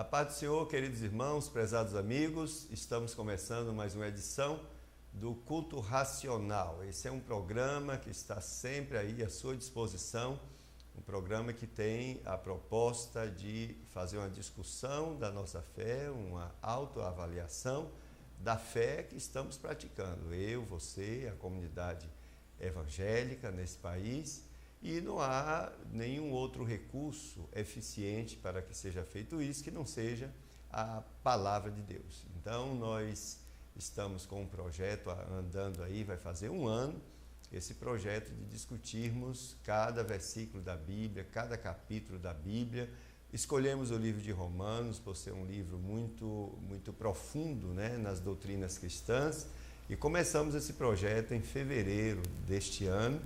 A paz do Senhor, queridos irmãos, prezados amigos, estamos começando mais uma edição do Culto Racional. Esse é um programa que está sempre aí à sua disposição, um programa que tem a proposta de fazer uma discussão da nossa fé, uma autoavaliação da fé que estamos praticando. Eu, você, a comunidade evangélica nesse país, e não há nenhum outro recurso eficiente para que seja feito isso que não seja a palavra de Deus. Então, nós estamos com um projeto andando aí, vai fazer um ano, esse projeto de discutirmos cada versículo da Bíblia, cada capítulo da Bíblia. Escolhemos o livro de Romanos, por ser um livro muito profundo, né, nas doutrinas cristãs, e começamos esse projeto em fevereiro deste ano.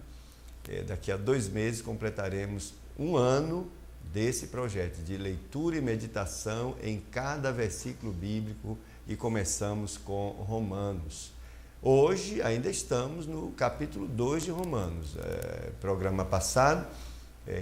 Daqui a 2 meses completaremos um ano desse projeto de leitura e meditação em cada versículo bíblico e começamos com Romanos. Hoje ainda estamos no capítulo 2 de Romanos. Programa passado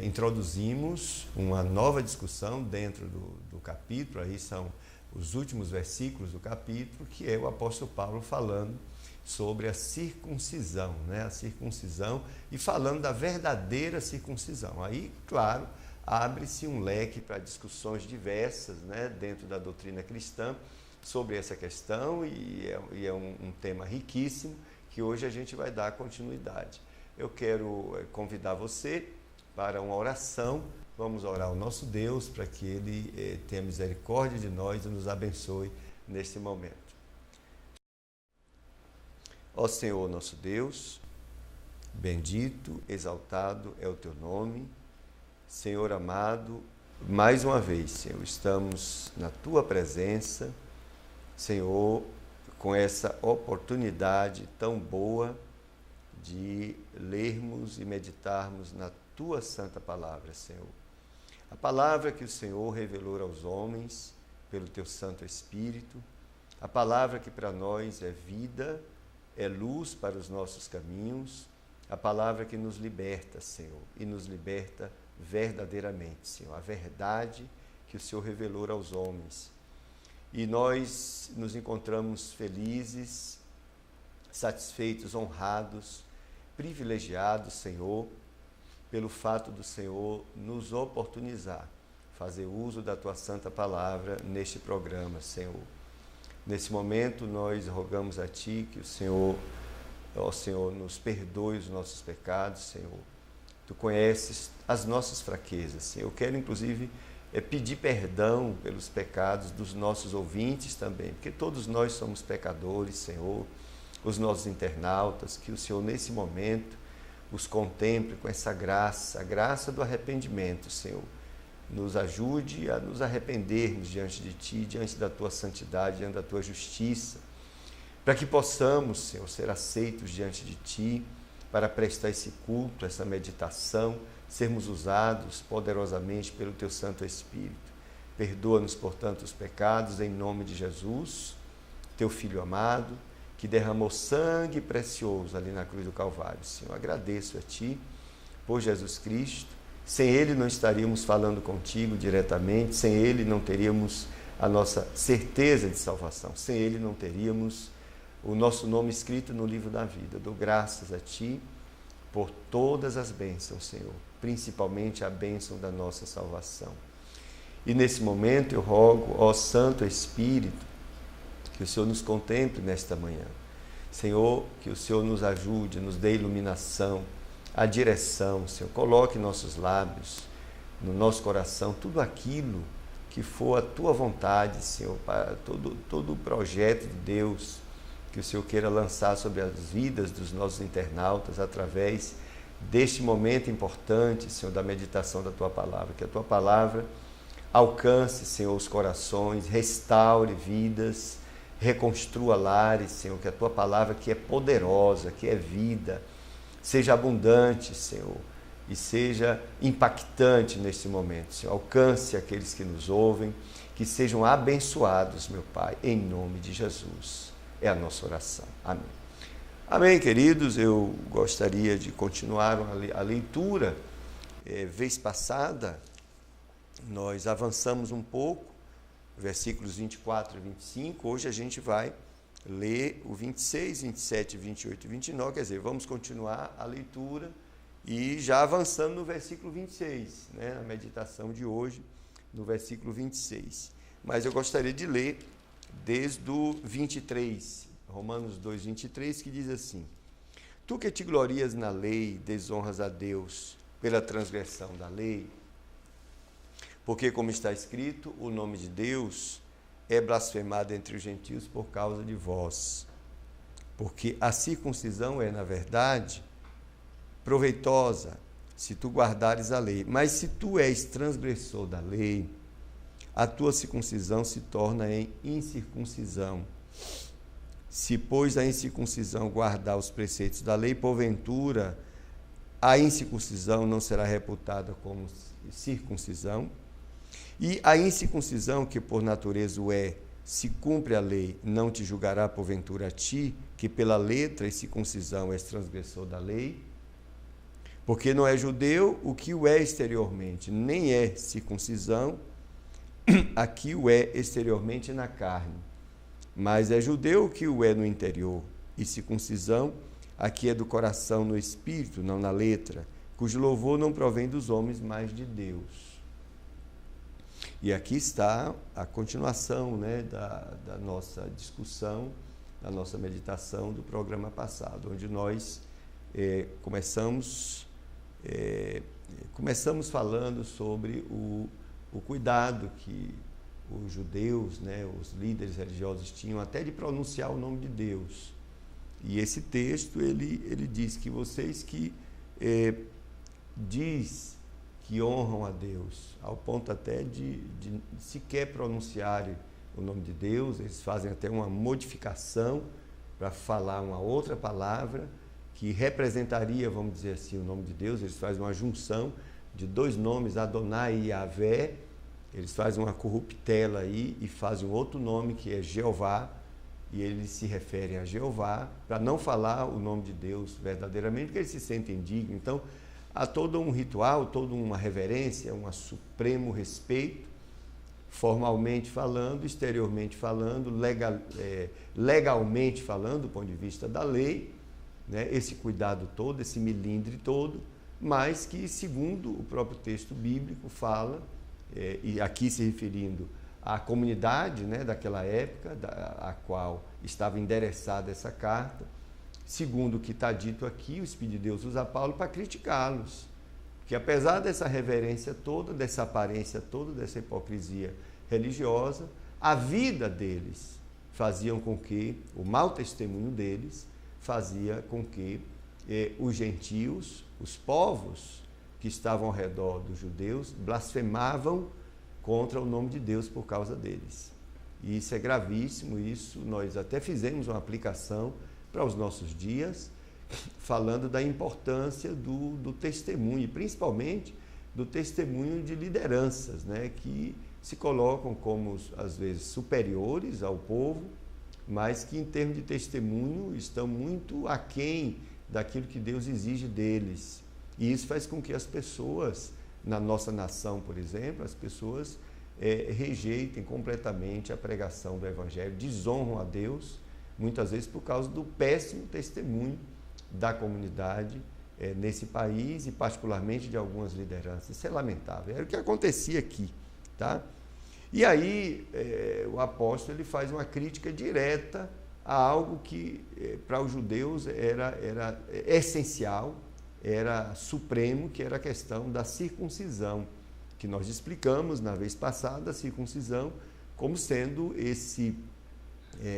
introduzimos uma nova discussão dentro do capítulo, aí são os últimos versículos do capítulo, que é o apóstolo Paulo falando sobre a circuncisão, né? A circuncisão e falando da verdadeira circuncisão. Aí, claro, abre-se um leque para discussões diversas, né, dentro da doutrina cristã sobre essa questão e é um tema riquíssimo que hoje a gente vai dar continuidade. Eu quero convidar você para uma oração. Vamos orar ao nosso Deus para que Ele tenha misericórdia de nós e nos abençoe neste momento. Ó Senhor nosso Deus, bendito, exaltado é o Teu nome. Senhor amado, mais uma vez, Senhor, estamos na Tua presença, Senhor, com essa oportunidade tão boa de lermos e meditarmos na Tua santa palavra, Senhor. A palavra que o Senhor revelou aos homens pelo Teu Santo Espírito, a palavra que para nós é vida, é luz para os nossos caminhos, a palavra que nos liberta, Senhor, e nos liberta verdadeiramente, Senhor, a verdade que o Senhor revelou aos homens. E nós nos encontramos felizes, satisfeitos, honrados, privilegiados, Senhor, pelo fato do Senhor nos oportunizar, fazer uso da Tua santa palavra neste programa, Senhor. Nesse momento, nós rogamos a Ti que o Senhor, ó Senhor, nos perdoe os nossos pecados, Senhor. Tu conheces as nossas fraquezas, Senhor. Eu quero, inclusive, pedir perdão pelos pecados dos nossos ouvintes também, porque todos nós somos pecadores, Senhor, os nossos internautas, que o Senhor, nesse momento, os contemple com essa graça, a graça do arrependimento, Senhor. Nos ajude a nos arrependermos diante de Ti, diante da Tua santidade, diante da Tua justiça, para que possamos, Senhor, ser aceitos diante de Ti, para prestar esse culto, essa meditação, sermos usados poderosamente pelo Teu Santo Espírito. Perdoa-nos, portanto, os pecados, em nome de Jesus, Teu Filho amado, que derramou sangue precioso ali na cruz do Calvário. Senhor, agradeço a Ti por Jesus Cristo. Sem Ele não estaríamos falando contigo diretamente, sem Ele não teríamos a nossa certeza de salvação, sem Ele não teríamos o nosso nome escrito no livro da vida. Eu dou graças a Ti por todas as bênçãos, Senhor, principalmente a bênção da nossa salvação. E nesse momento eu rogo, ó Santo Espírito, que o Senhor nos contemple nesta manhã. Senhor, que o Senhor nos ajude, nos dê iluminação, a direção, Senhor. Coloque em nossos lábios, no nosso coração, tudo aquilo que for a Tua vontade, Senhor, para todo o projeto de Deus que o Senhor queira lançar sobre as vidas dos nossos internautas através deste momento importante, Senhor, da meditação da Tua palavra. Que a Tua palavra alcance, Senhor, os corações, restaure vidas, reconstrua lares, Senhor. Que a Tua palavra, que é poderosa, que é vida, seja abundante, Senhor, e seja impactante neste momento, Senhor. Alcance aqueles que nos ouvem, que sejam abençoados, meu Pai, em nome de Jesus. É a nossa oração. Amém. Amém, queridos. Eu gostaria de continuar a leitura. Vez passada, nós avançamos um pouco versículos 24 e 25. Hoje a gente vai ler o 26, 27, 28 e 29, quer dizer, vamos continuar a leitura e já avançando no versículo 26, né, na meditação de hoje, no versículo 26. Mas eu gostaria de ler desde o 23, Romanos 2, 23, que diz assim: Tu que te glorias na lei, desonras a Deus pela transgressão da lei, porque, como está escrito, o nome de Deus é blasfemado entre os gentios por causa de vós. Porque a circuncisão é, na verdade, proveitosa, se tu guardares a lei. Mas se tu és transgressor da lei, a tua circuncisão se torna em incircuncisão. Se, pois, a incircuncisão guardar os preceitos da lei, porventura, a incircuncisão não será reputada como circuncisão. E a incircuncisão, que por natureza o é, se cumpre a lei, não te julgará porventura a ti, que pela letra e circuncisão és transgressor da lei? Porque não é judeu o que o é exteriormente, nem é circuncisão aqui o é exteriormente na carne, mas é judeu o que o é no interior, e circuncisão aqui é do coração no espírito, não na letra, cujo louvor não provém dos homens, mas de Deus. E aqui está a continuação, né, da nossa discussão, da nossa meditação do programa passado, onde nós começamos falando sobre o cuidado que os judeus, né, os líderes religiosos tinham até de pronunciar o nome de Deus. E esse texto, ele diz que vocês que diz que honram a Deus, ao ponto até de sequer pronunciarem o nome de Deus, eles fazem até uma modificação para falar uma outra palavra que representaria, vamos dizer assim, o nome de Deus. Eles fazem uma junção de dois nomes, Adonai e Yahvé, eles fazem uma corruptela aí e fazem um outro nome que é Jeová, e eles se referem a Jeová, para não falar o nome de Deus verdadeiramente, porque eles se sentem dignos. Então, há todo um ritual, toda uma reverência, um supremo respeito, formalmente falando, exteriormente falando, legalmente falando, do ponto de vista da lei, né, esse cuidado todo, esse melindre todo, mas que, segundo o próprio texto bíblico, fala, e aqui se referindo à comunidade, né, daquela época, a qual estava endereçada essa carta, segundo o que está dito aqui, o Espírito de Deus usa Paulo para criticá-los. Que apesar dessa reverência toda, dessa aparência toda, dessa hipocrisia religiosa, a vida deles fazia com que, o mau testemunho deles, fazia com que os gentios, os povos que estavam ao redor dos judeus, blasfemavam contra o nome de Deus por causa deles. E isso é gravíssimo, isso nós até fizemos uma aplicação para os nossos dias, falando da importância do testemunho, principalmente do testemunho de lideranças, né, que se colocam como, às vezes, superiores ao povo, mas que, em termos de testemunho, estão muito aquém daquilo que Deus exige deles. E isso faz com que as pessoas, na nossa nação, por exemplo, as pessoas rejeitem completamente a pregação do Evangelho, desonram a Deus, muitas vezes por causa do péssimo testemunho da comunidade nesse país e particularmente de algumas lideranças. Isso é lamentável. Era o que acontecia aqui, tá? E aí o apóstolo ele faz uma crítica direta a algo que para os judeus era essencial, era supremo, que era a questão da circuncisão, que nós explicamos na vez passada, a circuncisão como sendo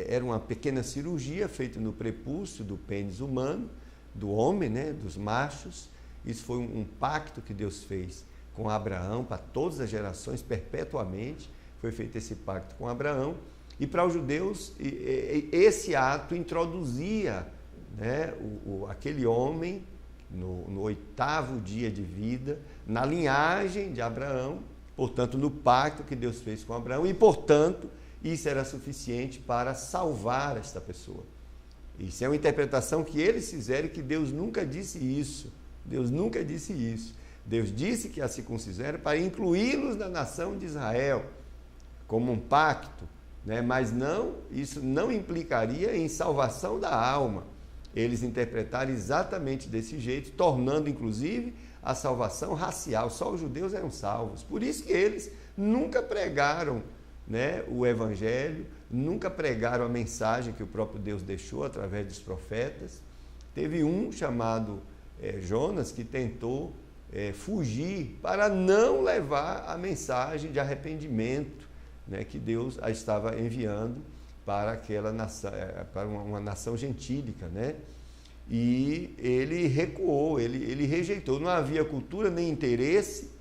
era uma pequena cirurgia feita no prepúcio do pênis humano, do homem, né, dos machos. Isso foi um pacto que Deus fez com Abraão para todas as gerações, perpetuamente. Foi feito esse pacto com Abraão. E para os judeus, esse ato introduzia, né, aquele homem no 8º dia de vida, na linhagem de Abraão, portanto, no pacto que Deus fez com Abraão, e, portanto, isso era suficiente para salvar esta pessoa. Isso é uma interpretação que eles fizeram, que Deus nunca disse isso. Deus nunca disse isso. Deus disse que a circuncisão era para incluí-los na nação de Israel. como um pacto, né? Mas isso não implicaria em salvação da alma. Eles interpretaram exatamente desse jeito, tornando inclusive a salvação racial. Só os judeus eram salvos. Por isso que eles nunca pregaram, né, o evangelho, nunca pregaram a mensagem que o próprio Deus deixou através dos profetas. Teve um chamado Jonas que tentou fugir para não levar a mensagem de arrependimento, né, que Deus a estava enviando para aquela nação, para uma nação gentílica, né? E ele recuou, ele rejeitou. Não havia cultura nem interesse.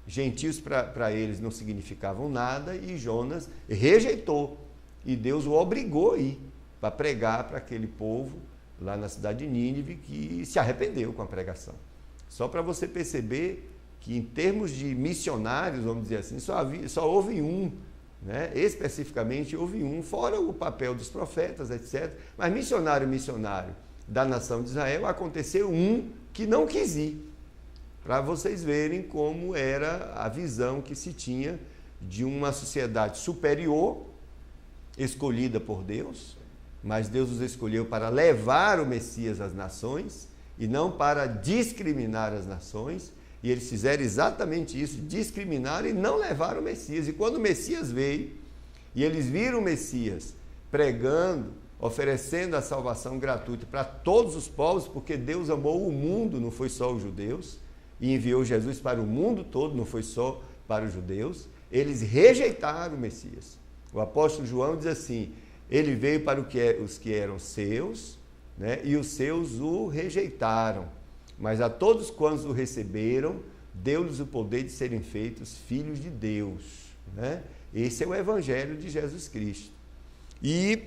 Gentios para eles não significavam nada, e Jonas rejeitou. E Deus o obrigou a ir para pregar para aquele povo lá na cidade de Nínive, que se arrependeu com a pregação. Só para você perceber que, em termos de missionários, vamos dizer assim, só houve um, né? Especificamente houve um, fora o papel dos profetas, etc. Mas missionário da nação de Israel, aconteceu um que não quis ir, para vocês verem como era a visão que se tinha de uma sociedade superior, escolhida por Deus, mas Deus os escolheu para levar o Messias às nações e não para discriminar as nações, e eles fizeram exatamente isso, discriminaram e não levaram o Messias. E quando o Messias veio, e eles viram o Messias pregando, oferecendo a salvação gratuita para todos os povos, porque Deus amou o mundo, não foi só os judeus, e enviou Jesus para o mundo todo, não foi só para os judeus, eles rejeitaram o Messias. O apóstolo João diz assim: ele veio para os que eram seus, né, e os seus o rejeitaram, mas a todos quantos o receberam, deu-lhes o poder de serem feitos filhos de Deus, né? Esse é o evangelho de Jesus Cristo. E,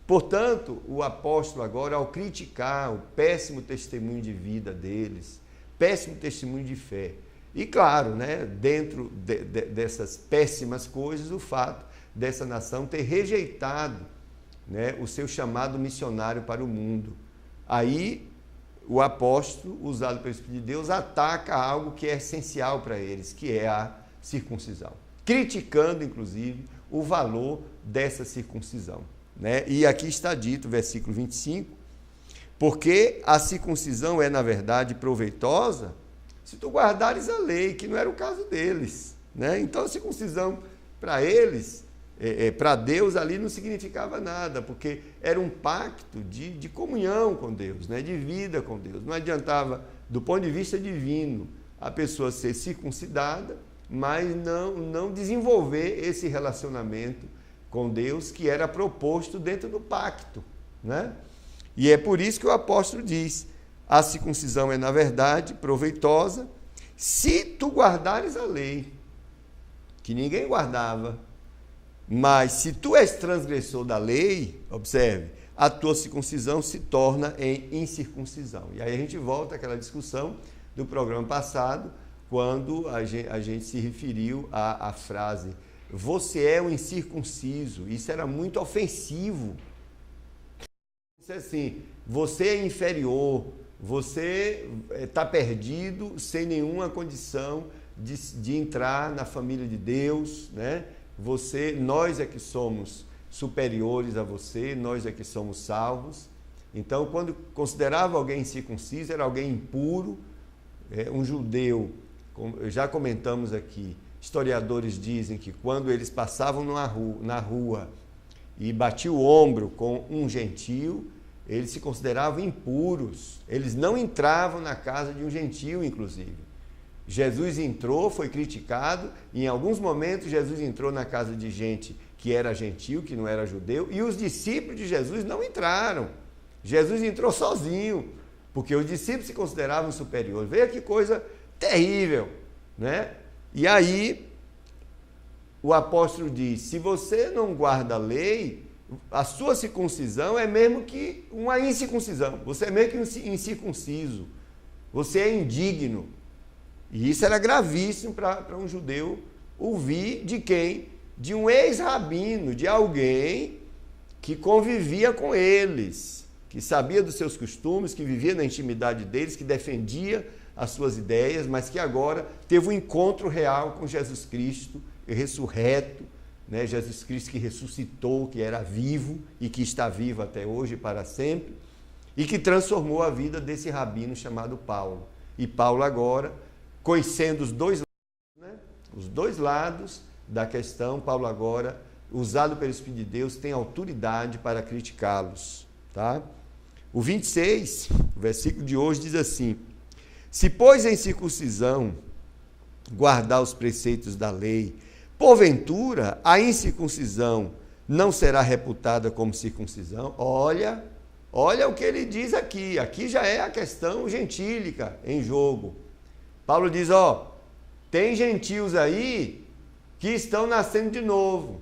portanto, o apóstolo agora, ao criticar o péssimo testemunho de vida deles, péssimo testemunho de fé, e claro, né, dentro dessas péssimas coisas, o fato dessa nação ter rejeitado, né, o seu chamado missionário para o mundo. Aí o apóstolo, usado pelo Espírito de Deus, ataca algo que é essencial para eles, que é a circuncisão, criticando inclusive o valor dessa circuncisão, né? E aqui está dito, versículo 25, porque a circuncisão é na verdade proveitosa se tu guardares a lei, que não era o caso deles, né? Então a circuncisão para eles, para Deus ali não significava nada, porque era um pacto de comunhão com Deus, né? De vida com Deus. Não adiantava, do ponto de vista divino, a pessoa ser circuncidada, mas não desenvolver esse relacionamento com Deus que era proposto dentro do pacto, né? E é por isso que o apóstolo diz: a circuncisão é na verdade proveitosa se tu guardares a lei, que ninguém guardava. Mas se tu és transgressor da lei, observe, a tua circuncisão se torna em incircuncisão. E aí a gente volta àquela discussão do programa passado, quando a gente se referiu à frase: você é um incircunciso. Isso era muito ofensivo. Isso é assim: você é inferior, você está perdido, sem nenhuma condição de entrar na família de Deus, né? Nós é que somos superiores a você, nós é que somos salvos. Então, quando considerava alguém incircunciso, era alguém impuro, um judeu. Já comentamos aqui, historiadores dizem que quando eles passavam na rua e batiam o ombro com um gentio, eles se consideravam impuros, eles não entravam na casa de um gentio, inclusive. Jesus entrou, foi criticado, e em alguns momentos Jesus entrou na casa de gente que era gentil, que não era judeu, e os discípulos de Jesus não entraram. Jesus entrou sozinho, porque os discípulos se consideravam superiores. Veja que coisa terrível, né? E aí o apóstolo diz: se você não guarda a lei, a sua circuncisão é mesmo que uma incircuncisão, você é mesmo que incircunciso, você é indigno. E isso era gravíssimo para um judeu ouvir de quem? De um ex-rabino, de alguém que convivia com eles, que sabia dos seus costumes, que vivia na intimidade deles, que defendia as suas ideias, mas que agora teve um encontro real com Jesus Cristo, ressurreto, né? Jesus Cristo que ressuscitou, que era vivo e que está vivo até hoje e para sempre, e que transformou a vida desse rabino chamado Paulo. E Paulo agora, conhecendo os dois lados, né? Os dois lados da questão, Paulo agora, usado pelo Espírito de Deus, tem autoridade para criticá-los. Tá? O 26, o versículo de hoje diz assim: se, pois, em circuncisão guardar os preceitos da lei, porventura a incircuncisão não será reputada como circuncisão? Olha o que ele diz aqui. Aqui já é a questão gentílica em jogo. Paulo diz, tem gentios aí que estão nascendo de novo,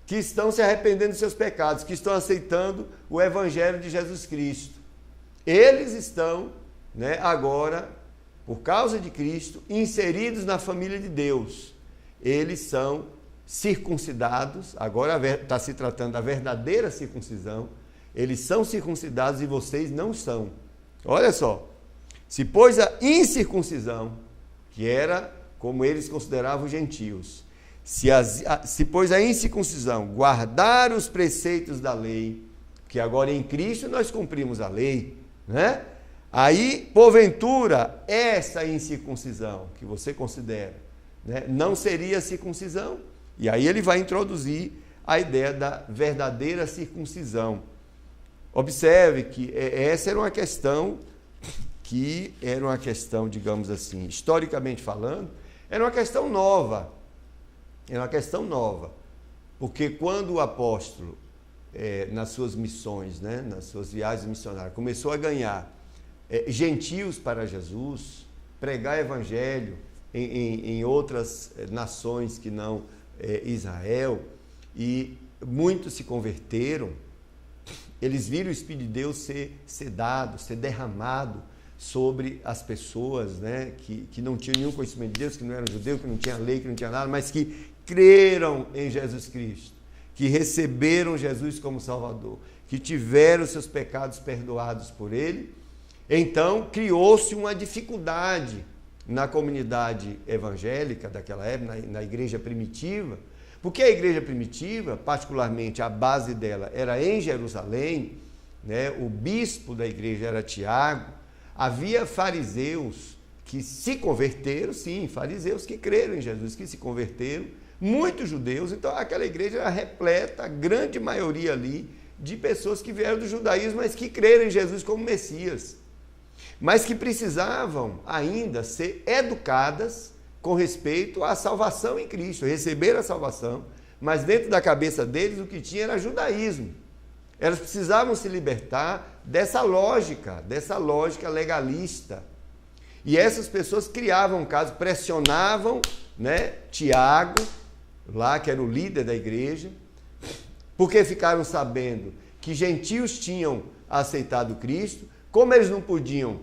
que estão se arrependendo dos seus pecados, que estão aceitando o Evangelho de Jesus Cristo. Eles estão, né, agora, por causa de Cristo, inseridos na família de Deus. Eles são circuncidados, agora está se tratando da verdadeira circuncisão. Eles são circuncidados e vocês não são. Olha só, se, pois, a incircuncisão, que era como eles consideravam gentios, se, pois, a incircuncisão guardar os preceitos da lei, que agora em Cristo nós cumprimos a lei, né? Aí, porventura, essa incircuncisão que você considera, né, não seria circuncisão. E aí ele vai introduzir a ideia da verdadeira circuncisão. Observe que essa era uma questão digamos assim, historicamente falando, era uma questão nova. Era uma questão nova. Porque quando o apóstolo, nas suas missões, né, nas suas viagens missionárias, começou a ganhar gentios para Jesus, pregar evangelho em outras nações que não Israel, e muitos se converteram, eles viram o Espírito de Deus ser dado, ser derramado sobre as pessoas, né, que não tinham nenhum conhecimento de Deus, que não eram judeus, que não tinham lei, que não tinham nada, mas que creram em Jesus Cristo, que receberam Jesus como Salvador, que tiveram seus pecados perdoados por Ele. Então, criou-se uma dificuldade na comunidade evangélica daquela época, na igreja primitiva, porque a igreja primitiva, particularmente a base dela era em Jerusalém, né? O bispo da igreja era Tiago, havia fariseus que se converteram, sim, fariseus que creram em Jesus, que se converteram, muitos judeus, então aquela igreja era repleta, a grande maioria ali, de pessoas que vieram do judaísmo, mas que creram em Jesus como Messias, mas que precisavam ainda ser educadas com respeito à salvação em Cristo, receber a salvação, mas dentro da cabeça deles o que tinha era judaísmo. Elas precisavam se libertar dessa lógica legalista. E essas pessoas criavam um caso, pressionavam, né, Tiago, lá que era o líder da igreja, porque ficaram sabendo que gentios tinham aceitado Cristo, como eles não podiam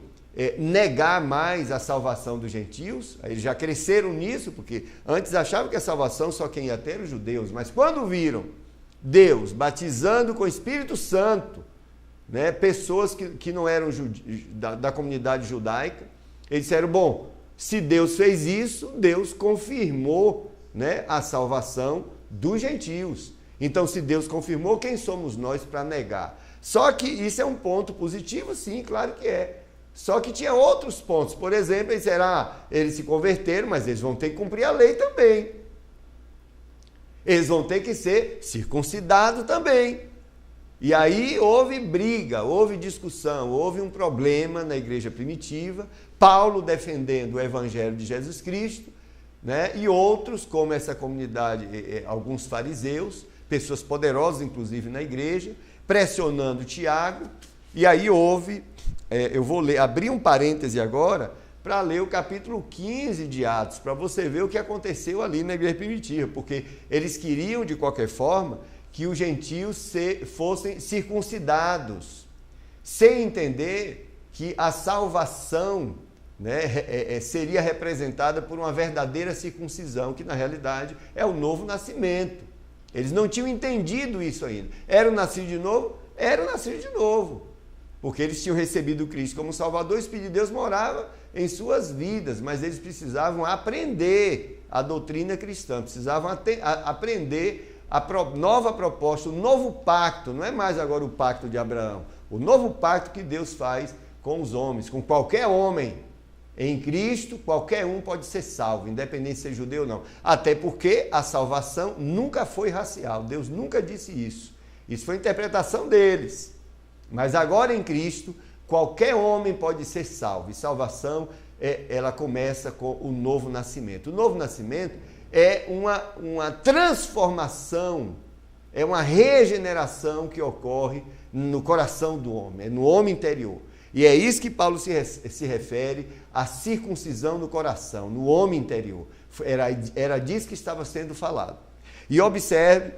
negar mais a salvação dos gentios, eles já cresceram nisso, porque antes achavam que a salvação só quem ia ter eram os judeus, mas quando viram Deus batizando com o Espírito Santo, né, pessoas que não eram da comunidade judaica, eles disseram, bom, se Deus fez isso, Deus confirmou, né, a salvação dos gentios. Então, se Deus confirmou, quem somos nós para negar? Só que isso é um ponto positivo, sim, claro que é. Só que tinha outros pontos. Por exemplo, eles se converteram, mas eles vão ter que cumprir a lei também. Eles vão ter que ser circuncidados também. E aí houve briga, houve discussão, houve um problema na igreja primitiva, Paulo defendendo o evangelho de Jesus Cristo, né? E outros, como essa comunidade, alguns fariseus, pessoas poderosas inclusive na igreja, pressionando Tiago. E aí houve, eu vou abrir um parêntese agora para ler o capítulo 15 de Atos, para você ver o que aconteceu ali na igreja primitiva, porque eles queriam, de qualquer forma, que os gentios fossem circuncidados, sem entender que a salvação, né, seria representada por uma verdadeira circuncisão, que na realidade é o novo nascimento. Eles não tinham entendido isso ainda. Eram nascidos de novo? Eram nascidos de novo, porque eles tinham recebido Cristo como Salvador, o Espírito de Deus morava em suas vidas, mas eles precisavam aprender a doutrina cristã, precisavam aprender nova proposta, o novo pacto, não é mais agora o pacto de Abraão, o novo pacto que Deus faz com os homens, com qualquer homem. Em Cristo, qualquer um pode ser salvo, independente de ser judeu ou não. Até porque a salvação nunca foi racial, Deus nunca disse isso. Isso foi interpretação deles. Mas agora em Cristo, qualquer homem pode ser salvo. E salvação, ela começa com o novo nascimento. O novo nascimento é uma transformação, é uma regeneração que ocorre no coração do homem, é no homem interior. E é isso que Paulo se refere à circuncisão no coração, no homem interior. Era disso que estava sendo falado. E observe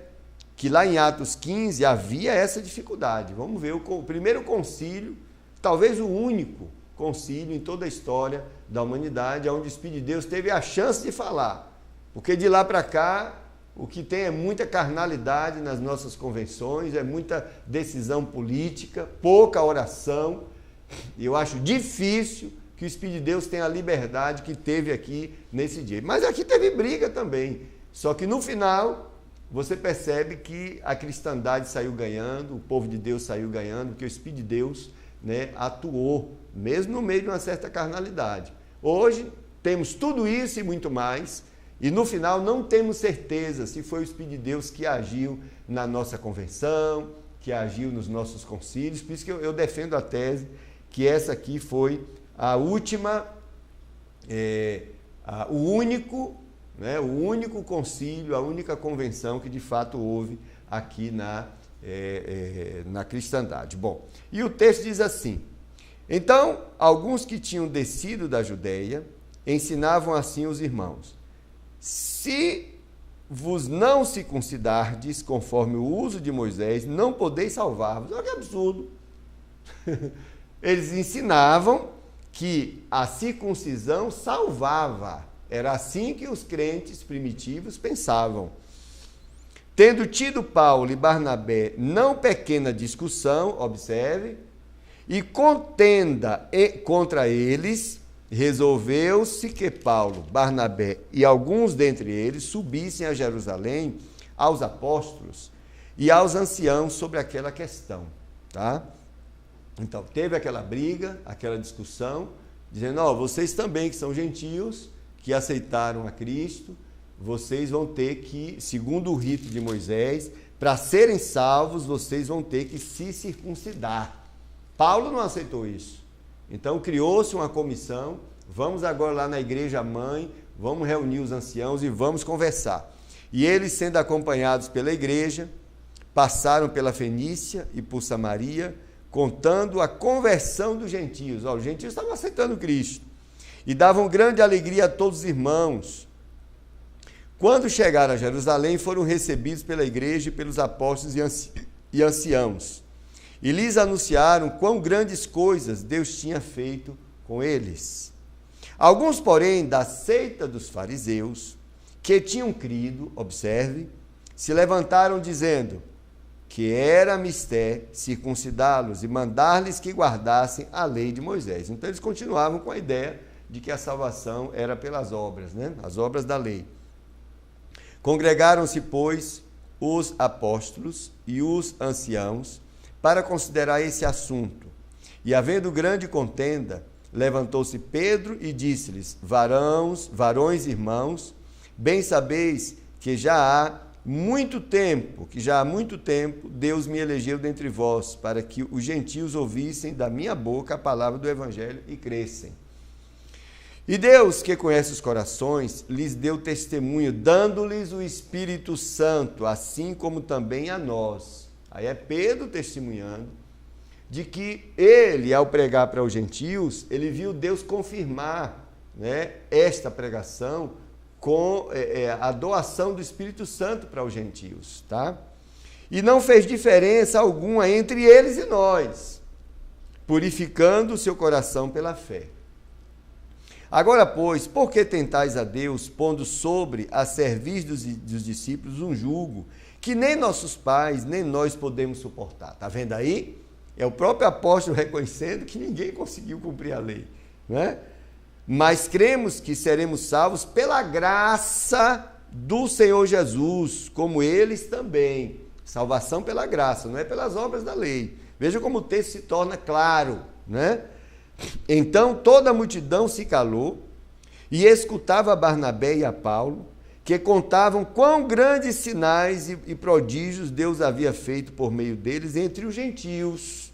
que lá em Atos 15 havia essa dificuldade. Vamos ver o primeiro concílio, talvez o único concílio em toda a história da humanidade, onde o Espírito de Deus teve a chance de falar. Porque de lá para cá, o que tem é muita carnalidade nas nossas convenções, é muita decisão política, pouca oração. E eu acho difícil que o Espírito de Deus tenha a liberdade que teve aqui nesse dia. Mas aqui teve briga também. Só que no final, você percebe que a cristandade saiu ganhando, o povo de Deus saiu ganhando, porque o Espírito de Deus, né, atuou, mesmo no meio de uma certa carnalidade. Hoje, temos tudo isso e muito mais, e no final não temos certeza se foi o Espírito de Deus que agiu na nossa convenção, que agiu nos nossos concílios. Por isso que eu defendo a tese que essa aqui foi a última, o único concílio, a única convenção que de fato houve aqui na cristandade. Bom, e o texto diz assim: então, alguns que tinham descido da Judeia ensinavam assim os irmãos: se vos não circuncidardes conforme o uso de Moisés, não podeis salvar-vos. Olha que absurdo! Eles ensinavam que a circuncisão salvava. Era assim que os crentes primitivos pensavam. Tendo tido Paulo e Barnabé não pequena discussão, observe, e contenda contra eles, resolveu-se que Paulo, Barnabé e alguns dentre eles subissem a Jerusalém aos apóstolos e aos anciãos sobre aquela questão, tá? Então, teve aquela briga, aquela discussão, dizendo: vocês também que são gentios, que aceitaram a Cristo, vocês vão ter que, segundo o rito de Moisés, para serem salvos, vocês vão ter que se circuncidar. Paulo não aceitou isso. Então, criou-se uma comissão: vamos agora lá na igreja mãe, vamos reunir os anciãos e vamos conversar. E eles, sendo acompanhados pela igreja, passaram pela Fenícia e por Samaria, contando a conversão dos gentios. Os gentios estavam aceitando Cristo e davam grande alegria a todos os irmãos. Quando chegaram a Jerusalém, foram recebidos pela igreja e pelos apóstolos e anciãos, e lhes anunciaram quão grandes coisas Deus tinha feito com eles. Alguns, porém, da seita dos fariseus, que tinham crido, observe, se levantaram dizendo que era mister circuncidá-los e mandar-lhes que guardassem a lei de Moisés. Então eles continuavam com a ideia de que a salvação era pelas obras, né? As obras da lei. Congregaram-se, pois, os apóstolos e os anciãos para considerar esse assunto. E havendo grande contenda, levantou-se Pedro e disse-lhes: varões irmãos, bem sabeis que já há muito tempo Deus me elegeu dentre vós, para que os gentios ouvissem da minha boca a palavra do evangelho e crescem. E Deus, que conhece os corações, lhes deu testemunho, dando-lhes o Espírito Santo, assim como também a nós. Aí é Pedro testemunhando de que ele, ao pregar para os gentios, ele viu Deus confirmar, né, esta pregação com a doação do Espírito Santo para os gentios, tá? E não fez diferença alguma entre eles e nós, purificando o seu coração pela fé. Agora, pois, por que tentais a Deus, pondo sobre a serviço dos discípulos um jugo que nem nossos pais, nem nós podemos suportar? Está vendo aí? É o próprio apóstolo reconhecendo que ninguém conseguiu cumprir a lei, né? Mas cremos que seremos salvos pela graça do Senhor Jesus, como eles também. Salvação pela graça, não é pelas obras da lei. Veja como o texto se torna claro, né? Então toda a multidão se calou e escutava a Barnabé e a Paulo, que contavam quão grandes sinais e prodígios Deus havia feito por meio deles entre os gentios.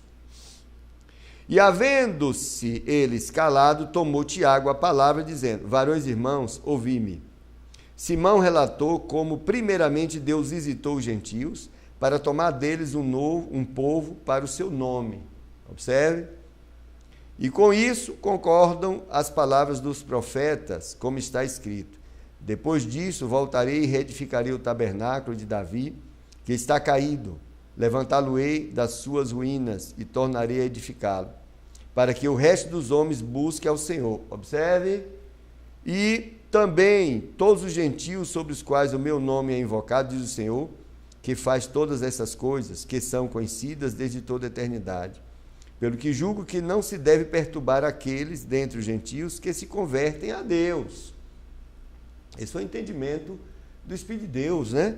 E havendo-se eles calado, tomou Tiago a palavra, dizendo: varões irmãos, ouvi-me. Simão relatou como primeiramente Deus visitou os gentios para tomar deles um povo para o seu nome. Observe. E com isso concordam as palavras dos profetas, como está escrito: depois disso voltarei e reedificarei o tabernáculo de Davi, que está caído, levantá-lo-ei das suas ruínas e tornarei a edificá-lo, para que o resto dos homens busque ao Senhor. Observe. E também todos os gentios sobre os quais o meu nome é invocado, diz o Senhor, que faz todas essas coisas, que são conhecidas desde toda a eternidade. Pelo que julgo que não se deve perturbar aqueles dentre os gentios que se convertem a Deus. Esse foi o entendimento do Espírito de Deus, né?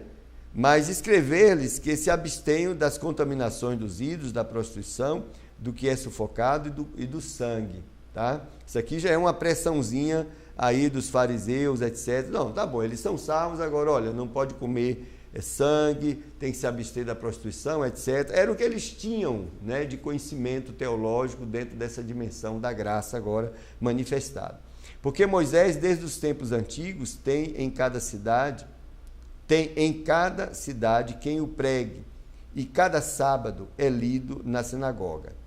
Mas escrever-lhes que se abstenham das contaminações dos ídolos, da prostituição, do que é sufocado e do sangue, tá? Isso aqui já é uma pressãozinha aí dos fariseus, etc. Não, tá bom, eles são salvos, agora, olha, não pode comer sangue, tem que se abster da prostituição, etc. Era o que eles tinham, né, de conhecimento teológico dentro dessa dimensão da graça agora manifestada. Porque Moisés, desde os tempos antigos, tem em cada cidade quem o pregue, e cada sábado é lido nas sinagogas.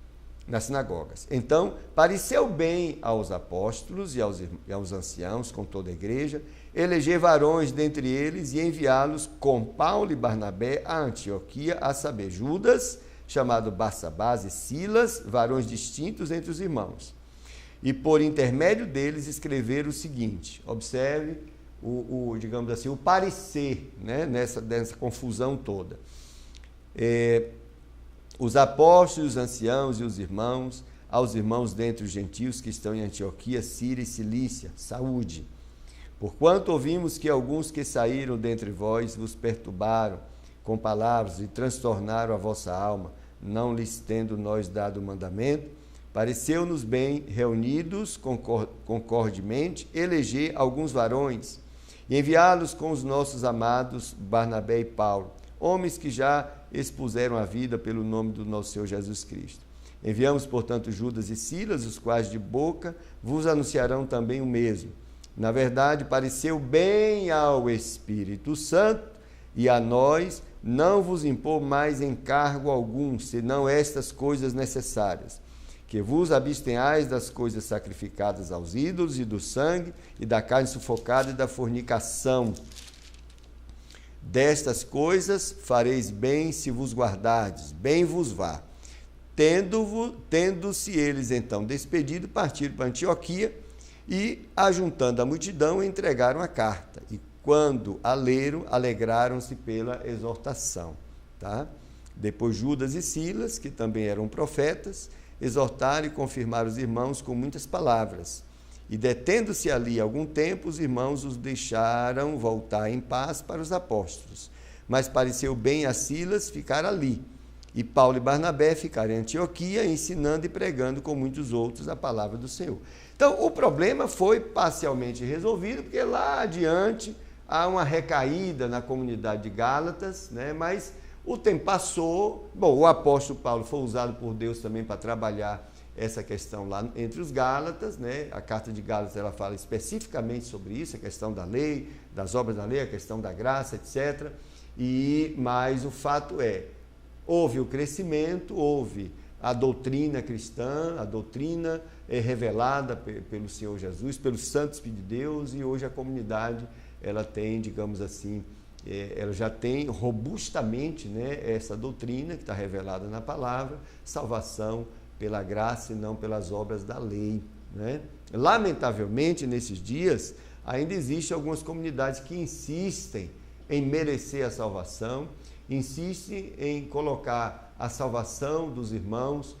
Então, pareceu bem aos apóstolos e aos anciãos, com toda a igreja, eleger varões dentre eles e enviá-los com Paulo e Barnabé a Antioquia, a saber, Judas, chamado Barsabás, e Silas, varões distintos entre os irmãos. E por intermédio deles escrever o seguinte: observe digamos assim, o parecer, né, nessa confusão toda. Os apóstolos, os anciãos e os irmãos, aos irmãos dentre os gentios que estão em Antioquia, Síria e Cilícia, saúde. Porquanto ouvimos que alguns que saíram dentre vós vos perturbaram com palavras e transtornaram a vossa alma, não lhes tendo nós dado o mandamento, pareceu-nos bem, reunidos concordemente, eleger alguns varões e enviá-los com os nossos amados Barnabé e Paulo, homens que já expuseram a vida pelo nome do nosso Senhor Jesus Cristo. Enviamos, portanto, Judas e Silas, os quais de boca vos anunciarão também o mesmo. Na verdade, pareceu bem ao Espírito Santo e a nós não vos impor mais encargo algum, senão estas coisas necessárias: que vos abstenhais das coisas sacrificadas aos ídolos e do sangue e da carne sufocada e da fornicação. Destas coisas fareis bem se vos guardardes, bem vos vá. Tendo-se eles então despedido, partiram para Antioquia e, ajuntando a multidão, entregaram a carta. E quando a leram, alegraram-se pela exortação. Tá? Depois Judas e Silas, que também eram profetas, exortaram e confirmaram os irmãos com muitas palavras. E detendo-se ali algum tempo, os irmãos os deixaram voltar em paz para os apóstolos. Mas pareceu bem a Silas ficar ali, e Paulo e Barnabé ficarem em Antioquia, ensinando e pregando com muitos outros a palavra do Senhor. Então, o problema foi parcialmente resolvido, porque lá adiante há uma recaída na comunidade de Gálatas, né? Mas o tempo passou. Bom, o apóstolo Paulo foi usado por Deus também para trabalhar essa questão lá entre os Gálatas, né? A carta de Gálatas ela fala especificamente sobre isso, a questão da lei, das obras da lei, a questão da graça, etc. Mas o fato é, houve o crescimento, houve a doutrina cristã, a doutrina revelada pelo Senhor Jesus, pelo Santo Espírito de Deus, e hoje a comunidade ela tem, digamos assim, ela já tem robustamente, né, essa doutrina que está revelada na palavra, salvação pela graça e não pelas obras da lei, né? Lamentavelmente, nesses dias, ainda existem algumas comunidades que insistem em merecer a salvação, insistem em colocar a salvação dos irmãos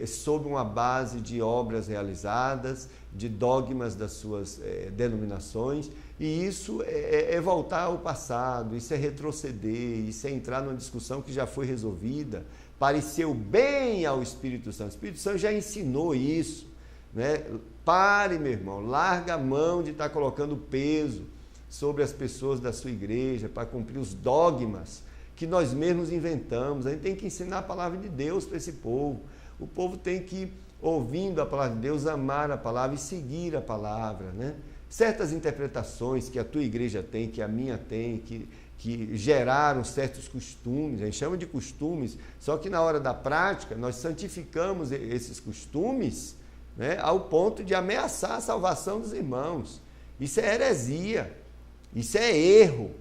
sob uma base de obras realizadas, de dogmas das suas denominações, e isso é voltar ao passado, isso é retroceder, isso é entrar numa discussão que já foi resolvida, pareceu bem ao Espírito Santo. O Espírito Santo já ensinou isso, né? Pare, meu irmão, larga a mão de estar colocando peso sobre as pessoas da sua igreja para cumprir os dogmas que nós mesmos inventamos. A gente tem que ensinar a palavra de Deus para esse povo. O povo tem que, ouvindo a palavra de Deus, amar a palavra e seguir a palavra, né? Certas interpretações que a tua igreja tem, que a minha tem, que geraram certos costumes, a gente chama de costumes, só que na hora da prática nós santificamos esses costumes, né, ao ponto de ameaçar a salvação dos irmãos. Isso é heresia, isso é erro.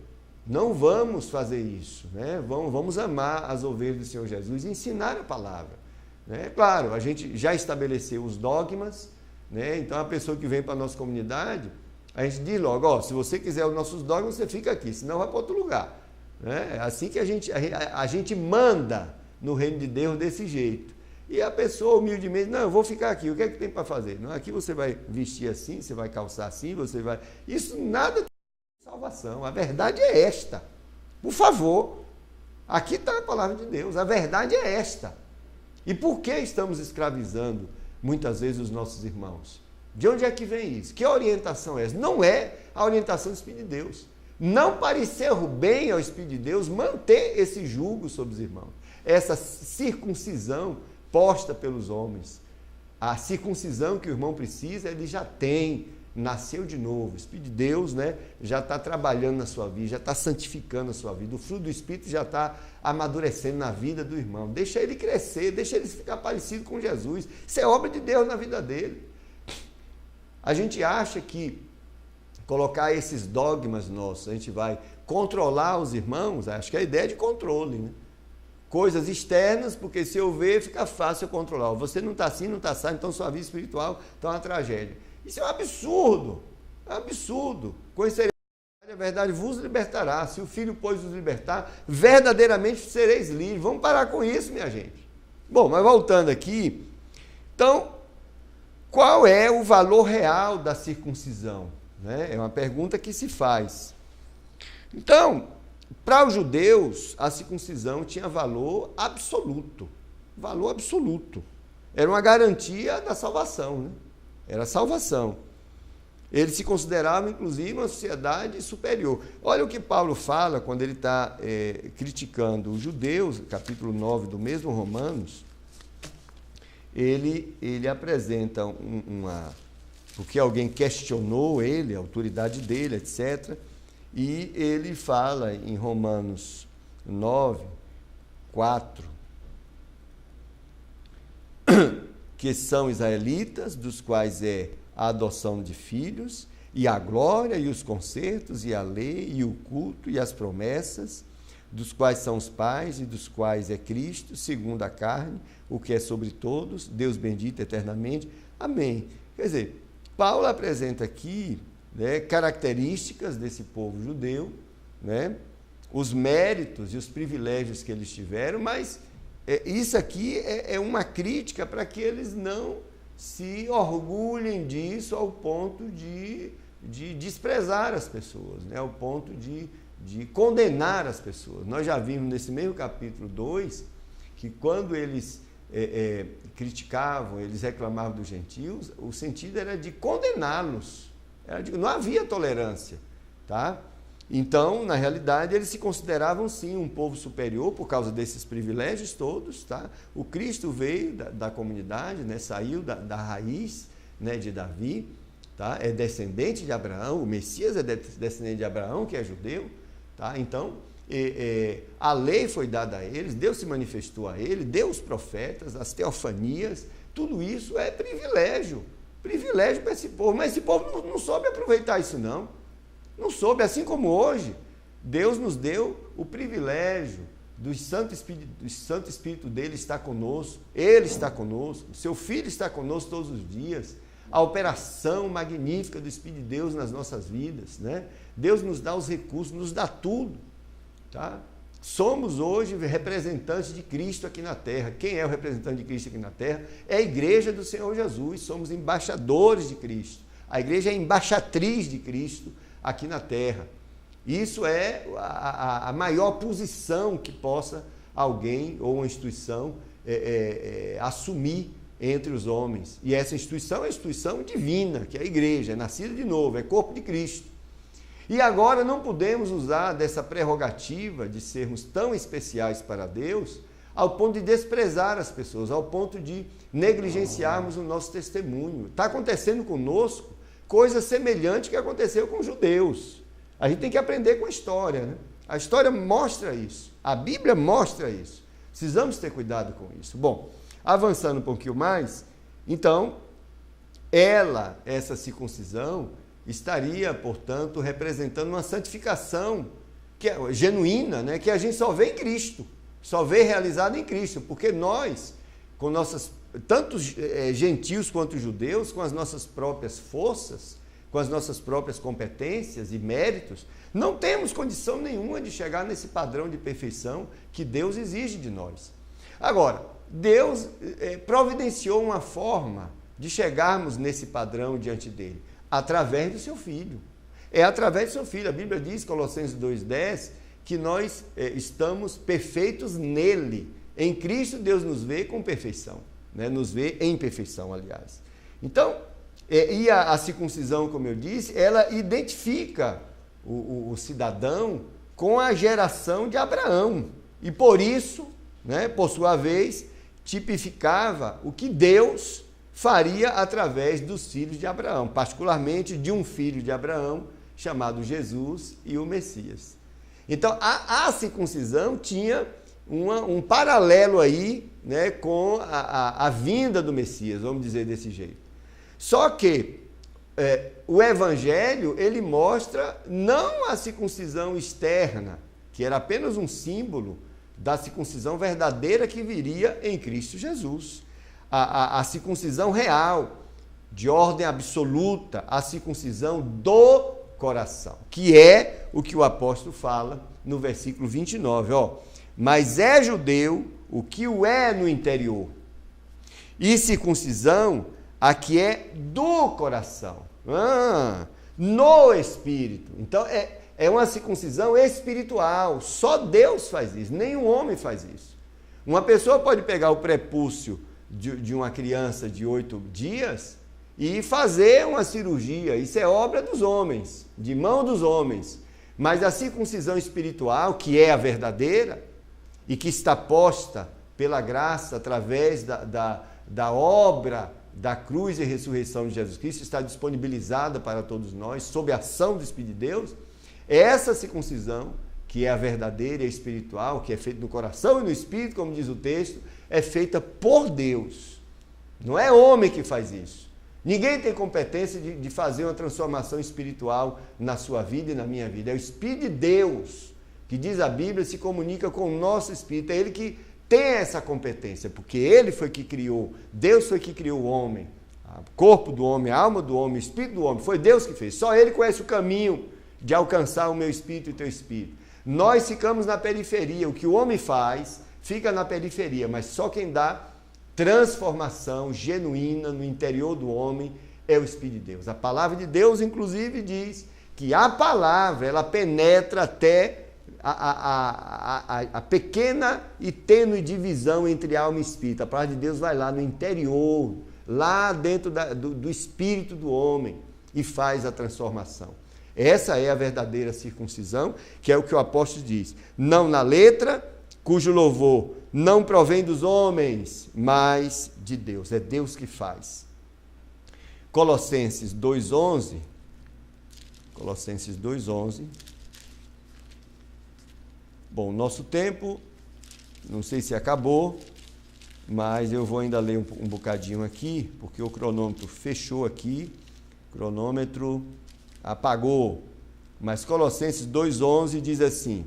Não vamos fazer isso, né? Vamos amar as ovelhas do Senhor Jesus e ensinar a palavra. Né? Claro, a gente já estabeleceu os dogmas, né? Então a pessoa que vem para a nossa comunidade, a gente diz logo, se você quiser os nossos dogmas, você fica aqui, senão vai para outro lugar. Né? É assim que a gente manda no reino de Deus desse jeito. E a pessoa humildemente, não, eu vou ficar aqui, o que é que tem para fazer? Não, aqui você vai vestir assim, você vai calçar assim, você vai... Isso nada tem salvação, a verdade é esta. Por favor, aqui está a palavra de Deus, a verdade é esta. E por que estamos escravizando muitas vezes os nossos irmãos? De onde é que vem isso? Que orientação é essa? Não é a orientação do Espírito de Deus. Não pareceu bem ao Espírito de Deus manter esse jugo sobre os irmãos. Essa circuncisão posta pelos homens. A circuncisão que o irmão precisa, ele já tem, nasceu de novo. O Espírito de Deus, né, já está trabalhando na sua vida, já está santificando a sua vida. O fruto do Espírito já está amadurecendo na vida do irmão. Deixa ele crescer, deixa ele ficar parecido com Jesus. Isso é obra de Deus na vida dele. A gente acha que colocar esses dogmas nossos, a gente vai controlar os irmãos, acho que a ideia é de controle, né? Coisas externas, porque se eu ver, fica fácil eu controlar. Você não está assim, não está assado, então sua vida espiritual está uma tragédia. Isso é um absurdo, é um absurdo. Conhecereis a verdade, vos libertará. Se o Filho, pois, vos libertar, verdadeiramente sereis livres. Vamos parar com isso, minha gente. Bom, mas voltando aqui, então, qual é o valor real da circuncisão? Né? É uma pergunta que se faz. Então, para os judeus, a circuncisão tinha valor absoluto. Valor absoluto. Era uma garantia da salvação, né? Era salvação. Eles se consideravam, inclusive, uma sociedade superior. Olha o que Paulo fala quando ele está criticando os judeus, capítulo 9 do mesmo Romanos. Ele apresenta porque alguém questionou ele, a autoridade dele, etc. E ele fala em Romanos 9, 4, que são israelitas, dos quais é a adoção de filhos, e a glória, e os concertos, e a lei, e o culto, e as promessas, dos quais são os pais, e dos quais é Cristo, segundo a carne, o que é sobre todos, Deus bendito eternamente. Amém. Quer dizer, Paulo apresenta aqui, né, características desse povo judeu, né, os méritos e os privilégios que eles tiveram, mas isso aqui é uma crítica para que eles não se orgulhem disso ao ponto de desprezar as pessoas, né, ao ponto de condenar as pessoas. Nós já vimos nesse mesmo capítulo 2 que quando eles criticavam, eles reclamavam dos gentios, o sentido era de condená-los. Não havia tolerância, tá? Então, na realidade, eles se consideravam sim um povo superior por causa desses privilégios todos, tá? O Cristo veio da comunidade, né? Saiu da raiz, né, de Davi, tá? É descendente de Abraão, o Messias é descendente de Abraão, que é judeu, tá? Então, a lei foi dada a eles, Deus se manifestou a eles, deu os profetas, as teofanias, tudo isso é privilégio para esse povo, mas esse povo não soube aproveitar isso não soube, assim como hoje, Deus nos deu o privilégio do Santo Espírito dele estar conosco, ele está conosco, seu Filho está conosco todos os dias, a operação magnífica do Espírito de Deus nas nossas vidas, né? Deus nos dá os recursos, nos dá tudo, tá? Somos hoje representantes de Cristo aqui na terra. Quem é o representante de Cristo aqui na terra? É a igreja do Senhor Jesus. Somos embaixadores de Cristo. A igreja é embaixatriz de Cristo aqui na terra. Isso é a maior posição que possa alguém ou uma instituição assumir entre os homens. E essa instituição é a instituição divina, que é a igreja, é nascida de novo, é corpo de Cristo. E agora não podemos usar dessa prerrogativa de sermos tão especiais para Deus ao ponto de desprezar as pessoas, ao ponto de negligenciarmos o nosso testemunho. Está acontecendo conosco coisa semelhante que aconteceu com os judeus. A gente tem que aprender com a história, né? A história mostra isso, a Bíblia mostra isso. Precisamos ter cuidado com isso. Bom, avançando um pouquinho mais, então, essa circuncisão, estaria, portanto, representando uma santificação que é genuína, né? Que a gente só vê em Cristo, só vê realizada em Cristo, porque nós, com nossas, tanto gentios quanto judeus, com as nossas próprias forças, com as nossas próprias competências e méritos, não temos condição nenhuma de chegar nesse padrão de perfeição que Deus exige de nós. Agora, Deus providenciou uma forma de chegarmos nesse padrão diante dele, através do seu Filho. É através do seu Filho. A Bíblia diz, Colossenses 2,10, que nós estamos perfeitos nele. Em Cristo, Deus nos vê com perfeição, né? Nos vê em perfeição, aliás. Então, e a circuncisão, como eu disse, ela identifica o cidadão com a geração de Abraão. E por isso, né, por sua vez, tipificava o que Deus faria através dos filhos de Abraão, particularmente de um filho de Abraão, chamado Jesus e o Messias. Então, a circuncisão tinha um paralelo aí, né, com a vinda do Messias, vamos dizer desse jeito. Só que o Evangelho, ele mostra não a circuncisão externa, que era apenas um símbolo da circuncisão verdadeira que viria em Cristo Jesus. A circuncisão real, de ordem absoluta, a circuncisão do coração, que é o que o apóstolo fala no versículo 29, mas é judeu o que o é no interior, e circuncisão a que é do coração, no espírito. Então é uma circuncisão espiritual, só Deus faz isso, nenhum homem faz isso. Uma pessoa pode pegar o prepúcio de uma criança de 8 dias e fazer uma cirurgia, isso é obra dos homens, de mão dos homens, mas a circuncisão espiritual, que é a verdadeira e que está posta pela graça através da obra da cruz e ressurreição de Jesus Cristo, está disponibilizada para todos nós, sob a ação do Espírito de Deus. Essa circuncisão, que é a verdadeira e a espiritual, que é feita no coração e no espírito, como diz o texto, é feita por Deus. Não é homem que faz isso. Ninguém tem competência de fazer uma transformação espiritual na sua vida e na minha vida. É o Espírito de Deus, que diz a Bíblia, se comunica com o nosso espírito. É Ele que tem essa competência, porque Ele foi que criou, Deus foi que criou o homem, o corpo do homem, a alma do homem, o espírito do homem. Foi Deus que fez. Só Ele conhece o caminho de alcançar o meu espírito e o teu espírito. Nós ficamos na periferia. O que o homem faz fica na periferia, mas só quem dá transformação genuína no interior do homem é o Espírito de Deus. A palavra de Deus, inclusive, diz que a palavra, ela penetra até a pequena e tênue divisão entre alma e espírito. A palavra de Deus vai lá no interior, lá dentro do espírito do homem e faz a transformação. Essa é a verdadeira circuncisão, que é o que o apóstolo diz. Não na letra, cujo louvor não provém dos homens, mas de Deus. É Deus que faz. Colossenses 2,11. Colossenses 2,11. Bom, nosso tempo, não sei se acabou, mas eu vou ainda ler um bocadinho aqui, porque o cronômetro fechou aqui. O cronômetro apagou. Mas Colossenses 2,11 diz assim: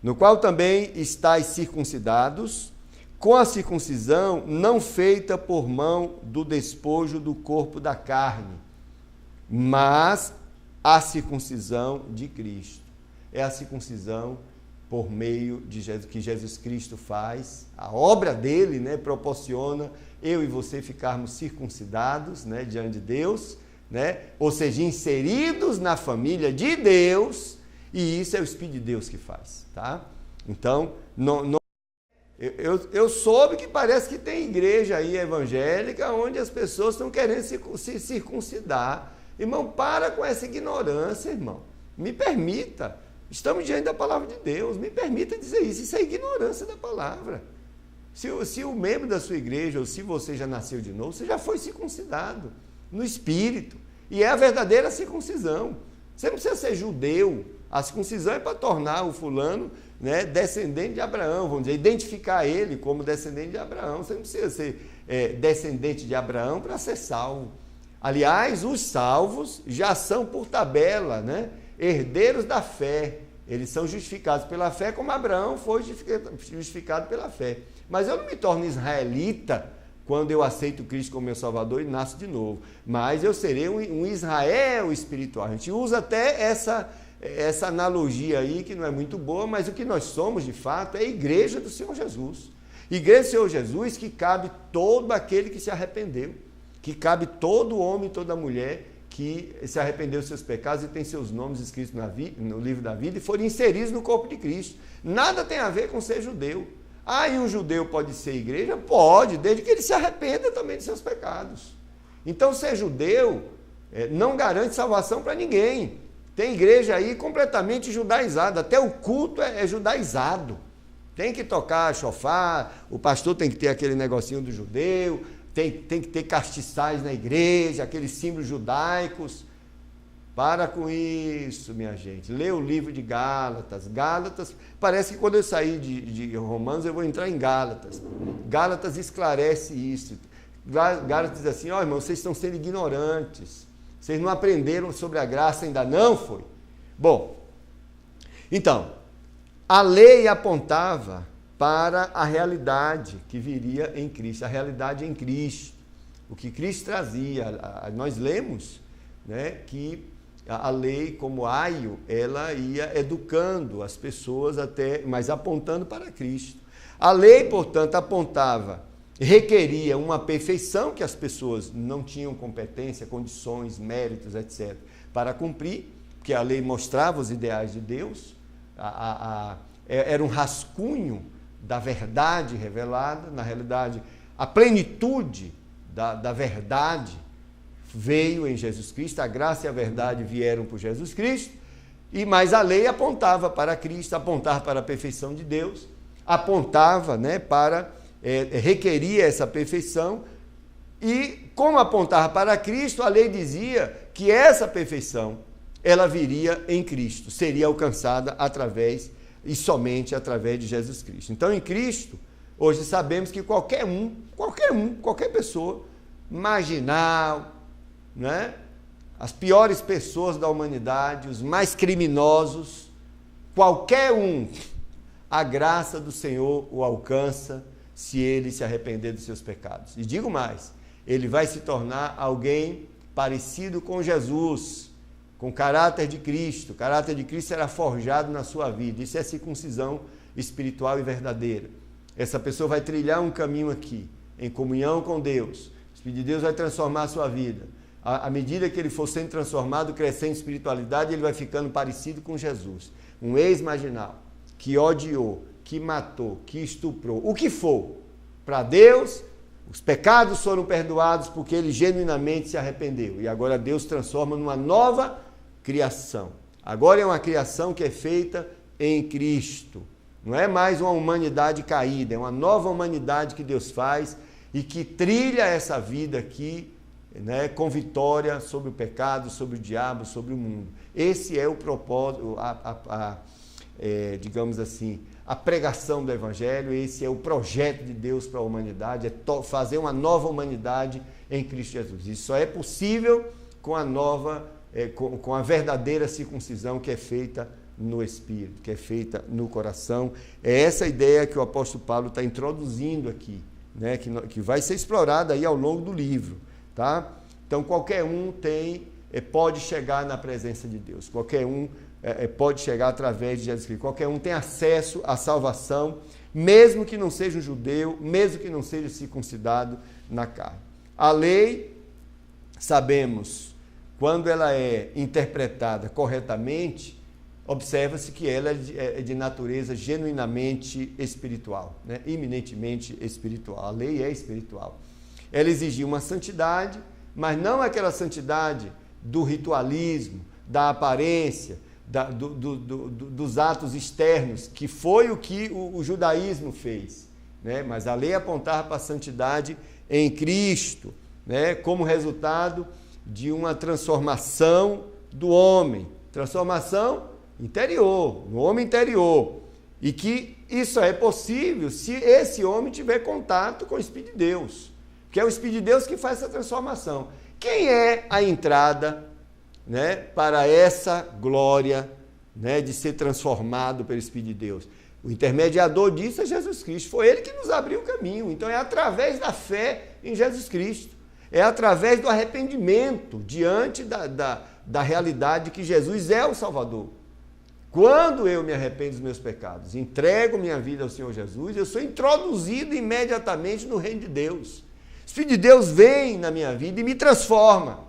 no qual também estáis circuncidados, com a circuncisão não feita por mão do despojo do corpo da carne, mas a circuncisão de Cristo. É a circuncisão por meio de Jesus, que Jesus Cristo faz, a obra dele, né, proporciona eu e você ficarmos circuncidados, né, diante de Deus, né, ou seja, inseridos na família de Deus, e isso é o Espírito de Deus que faz, tá? Então, eu soube que parece que tem igreja aí evangélica onde as pessoas estão querendo se circuncidar. Irmão, para com essa ignorância, irmão. Me permita. Estamos diante da palavra de Deus. Me permita dizer isso. Isso é ignorância da palavra. Se o membro da sua igreja, ou se você já nasceu de novo, você já foi circuncidado no Espírito. E é a verdadeira circuncisão. Você não precisa ser judeu. A circuncisão é para tornar o fulano, né, descendente de Abraão, vamos dizer, identificar ele como descendente de Abraão. Você não precisa ser descendente de Abraão para ser salvo. Aliás, os salvos já são por tabela, né, herdeiros da fé. Eles são justificados pela fé, como Abraão foi justificado pela fé. Mas eu não me torno israelita quando eu aceito Cristo como meu Salvador e nasço de novo. Mas eu serei um Israel espiritual. A gente usa até essa analogia aí, que não é muito boa, mas o que nós somos, de fato, é a igreja do Senhor Jesus. Igreja do Senhor Jesus que cabe todo aquele que se arrependeu, que cabe todo homem e toda mulher que se arrependeu dos seus pecados e tem seus nomes escritos no livro da vida e foram inseridos no corpo de Cristo. Nada tem a ver com ser judeu. E um judeu pode ser igreja? Pode, desde que ele se arrependa também de seus pecados. Então, ser judeu não garante salvação para ninguém. Tem igreja aí completamente judaizada, até o culto é judaizado. Tem que tocar chofar, o pastor tem que ter aquele negocinho do judeu, tem que ter castiçais na igreja, aqueles símbolos judaicos. Para com isso, minha gente. Lê o livro de Gálatas. Gálatas, parece que quando eu sair de Romanos, eu vou entrar em Gálatas. Gálatas esclarece isso. Gálatas diz assim, irmão, vocês estão sendo ignorantes. Vocês não aprenderam sobre a graça, ainda não foi? Bom, então, a lei apontava para a realidade que viria em Cristo, a realidade em Cristo, o que Cristo trazia. Nós lemos, né, que a lei, como aio, ela ia educando as pessoas mas apontando para Cristo. A lei, portanto, requeria uma perfeição que as pessoas não tinham competência, condições, méritos, etc., para cumprir, porque a lei mostrava os ideais de Deus, era um rascunho da verdade revelada. Na realidade, a plenitude da verdade veio em Jesus Cristo, a graça e a verdade vieram por Jesus Cristo, mas a lei apontava para Cristo, apontava para a perfeição de Deus, apontava, né, requeria essa perfeição, e como apontava para Cristo, a lei dizia que essa perfeição, ela viria em Cristo, seria alcançada através e somente através de Jesus Cristo. Então, em Cristo, hoje sabemos que qualquer pessoa, marginal, né, as piores pessoas da humanidade, os mais criminosos, qualquer um, a graça do Senhor o alcança se ele se arrepender dos seus pecados. E digo mais, ele vai se tornar alguém parecido com Jesus, com o caráter de Cristo. O caráter de Cristo será forjado na sua vida. Isso é circuncisão espiritual e verdadeira. Essa pessoa vai trilhar um caminho aqui, em comunhão com Deus. O Espírito de Deus vai transformar a sua vida. À medida que ele for sendo transformado, crescendo em espiritualidade, ele vai ficando parecido com Jesus. Um ex-marginal, que odiou, que matou, que estuprou, o que for, para Deus, os pecados foram perdoados porque ele genuinamente se arrependeu. E agora Deus transforma numa nova criação. Agora é uma criação que é feita em Cristo. Não é mais uma humanidade caída, é uma nova humanidade que Deus faz e que trilha essa vida aqui, né, com vitória sobre o pecado, sobre o diabo, sobre o mundo. Esse é o propósito, digamos assim, a pregação do Evangelho. Esse é o projeto de Deus para a humanidade, é fazer uma nova humanidade em Cristo Jesus. Isso só é possível com com a verdadeira circuncisão que é feita no Espírito, que é feita no coração. É essa ideia que o apóstolo Paulo está introduzindo aqui, né, que vai ser explorada aí ao longo do livro. Tá? Então, qualquer um pode chegar na presença de Deus. Qualquer um pode chegar através de Jesus Cristo. Qualquer um tem acesso à salvação, mesmo que não seja um judeu, mesmo que não seja circuncidado na carne. A lei, sabemos, quando ela é interpretada corretamente, observa-se que ela é de natureza genuinamente espiritual, né? Eminentemente espiritual. A lei é espiritual. Ela exigia uma santidade, mas não aquela santidade do ritualismo, da aparência, dos atos externos, que foi o que o judaísmo fez, né? Mas a lei apontava para a santidade em Cristo, né? Como resultado de uma transformação do homem, transformação interior, no homem interior, e que isso é possível se esse homem tiver contato com o Espírito de Deus, que é o Espírito de Deus que faz essa transformação. Quem é a entrada, né, para essa glória, né, de ser transformado pelo Espírito de Deus? O intermediador disso é Jesus Cristo, foi Ele que nos abriu o caminho. Então é através da fé em Jesus Cristo, é através do arrependimento diante da realidade que Jesus é o Salvador. Quando eu me arrependo dos meus pecados, entrego minha vida ao Senhor Jesus, eu sou introduzido imediatamente no reino de Deus. O Espírito de Deus vem na minha vida e me transforma.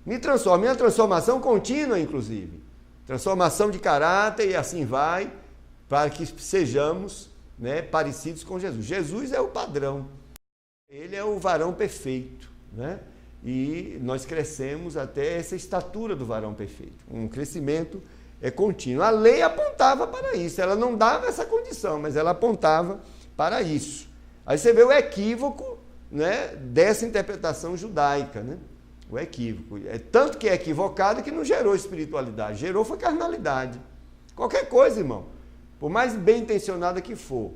Me transforma. Minha transformação contínua, inclusive. Transformação de caráter e assim vai, para que sejamos, né, parecidos com Jesus. Jesus é o padrão. Ele é o varão perfeito, né? E nós crescemos até essa estatura do varão perfeito. Um crescimento contínuo. A lei apontava para isso. Ela não dava essa condição, mas ela apontava para isso. Aí você vê o equívoco, né, dessa interpretação judaica, né? O equívoco. É tanto que é equivocado que não gerou espiritualidade. Gerou foi carnalidade. Qualquer coisa, irmão, por mais bem intencionada que for,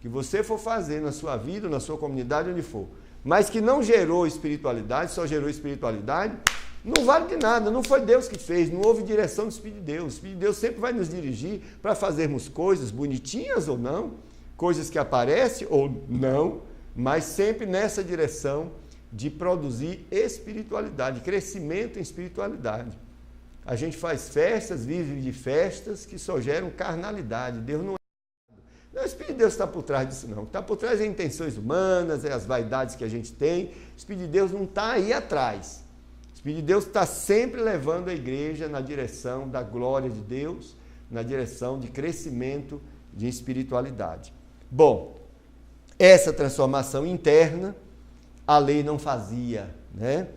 que você for fazer na sua vida, na sua comunidade, onde for, mas que não gerou espiritualidade, só gerou espiritualidade, não vale de nada, não foi Deus que fez, não houve direção do Espírito de Deus. O Espírito de Deus sempre vai nos dirigir para fazermos coisas bonitinhas ou não, coisas que aparecem ou não, mas sempre nessa direção de produzir espiritualidade, crescimento em espiritualidade. A gente faz festas, vive de festas que só geram carnalidade. Deus não é. O Espírito de Deus está por trás disso, não. O que está por trás é intenções humanas, é as vaidades que a gente tem. O Espírito de Deus não está aí atrás. O Espírito de Deus está sempre levando a igreja na direção da glória de Deus, na direção de crescimento de espiritualidade. Bom, essa transformação interna, a lei não fazia, né?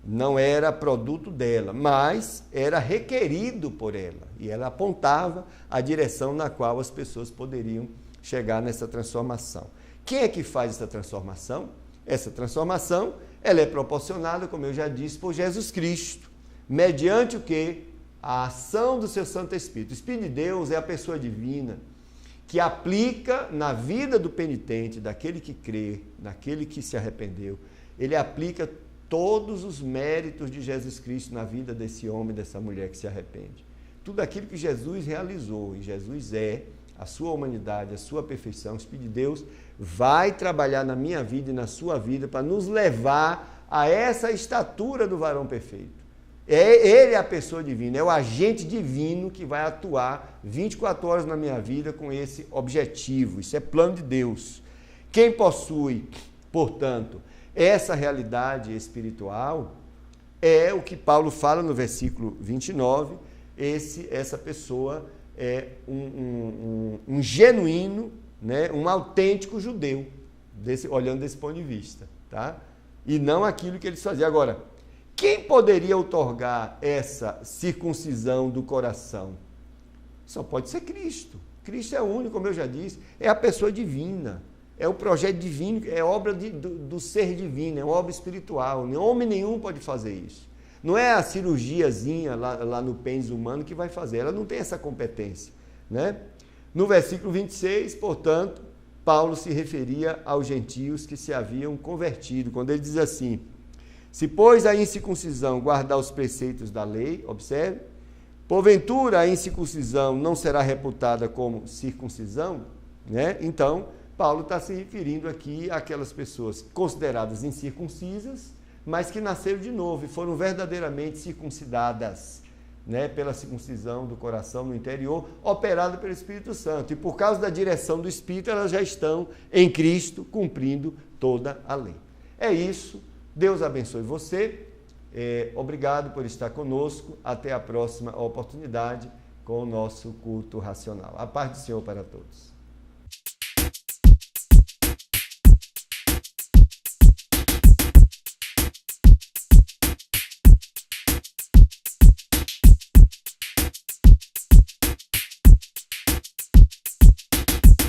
Não era produto dela, mas era requerido por ela. E ela apontava a direção na qual as pessoas poderiam chegar nessa transformação. Quem é que faz essa transformação? Essa transformação, ela é proporcionada, como eu já disse, por Jesus Cristo. Mediante o quê? A ação do seu Santo Espírito. O Espírito de Deus é a pessoa divina que aplica na vida do penitente, daquele que crê, daquele que se arrependeu. Ele aplica todos os méritos de Jesus Cristo na vida desse homem, dessa mulher que se arrepende. Tudo aquilo que Jesus realizou, e Jesus é a sua humanidade, a sua perfeição, o Espírito de Deus vai trabalhar na minha vida e na sua vida para nos levar a essa estatura do varão perfeito. Ele é a pessoa divina, é o agente divino que vai atuar 24 horas na minha vida com esse objetivo. Isso é plano de Deus. Quem possui, portanto, essa realidade espiritual é o que Paulo fala no versículo 29, essa pessoa é um genuíno, né, um autêntico judeu, olhando desse ponto de vista, tá? E não aquilo que eles faziam. Agora, quem poderia outorgar essa circuncisão do coração? Só pode ser Cristo. Cristo é o único, como eu já disse, é a pessoa divina. É o projeto divino, é obra do ser divino, é obra espiritual. Homem nenhum pode fazer isso. Não é a cirurgiazinha lá no pênis humano que vai fazer, ela não tem essa competência, né? No versículo 26, portanto, Paulo se referia aos gentios que se haviam convertido, quando ele diz assim: se, pois, a incircuncisão guardar os preceitos da lei, observe, porventura a incircuncisão não será reputada como circuncisão, né? Então, Paulo está se referindo aqui àquelas pessoas consideradas incircuncisas, mas que nasceram de novo e foram verdadeiramente circuncidadas. né, pela circuncisão do coração no interior, operada pelo Espírito Santo. E por causa da direção do Espírito, elas já estão em Cristo, cumprindo toda a lei. É isso. Deus abençoe você. Obrigado por estar conosco. Até a próxima oportunidade com o nosso culto racional. A paz do Senhor para todos.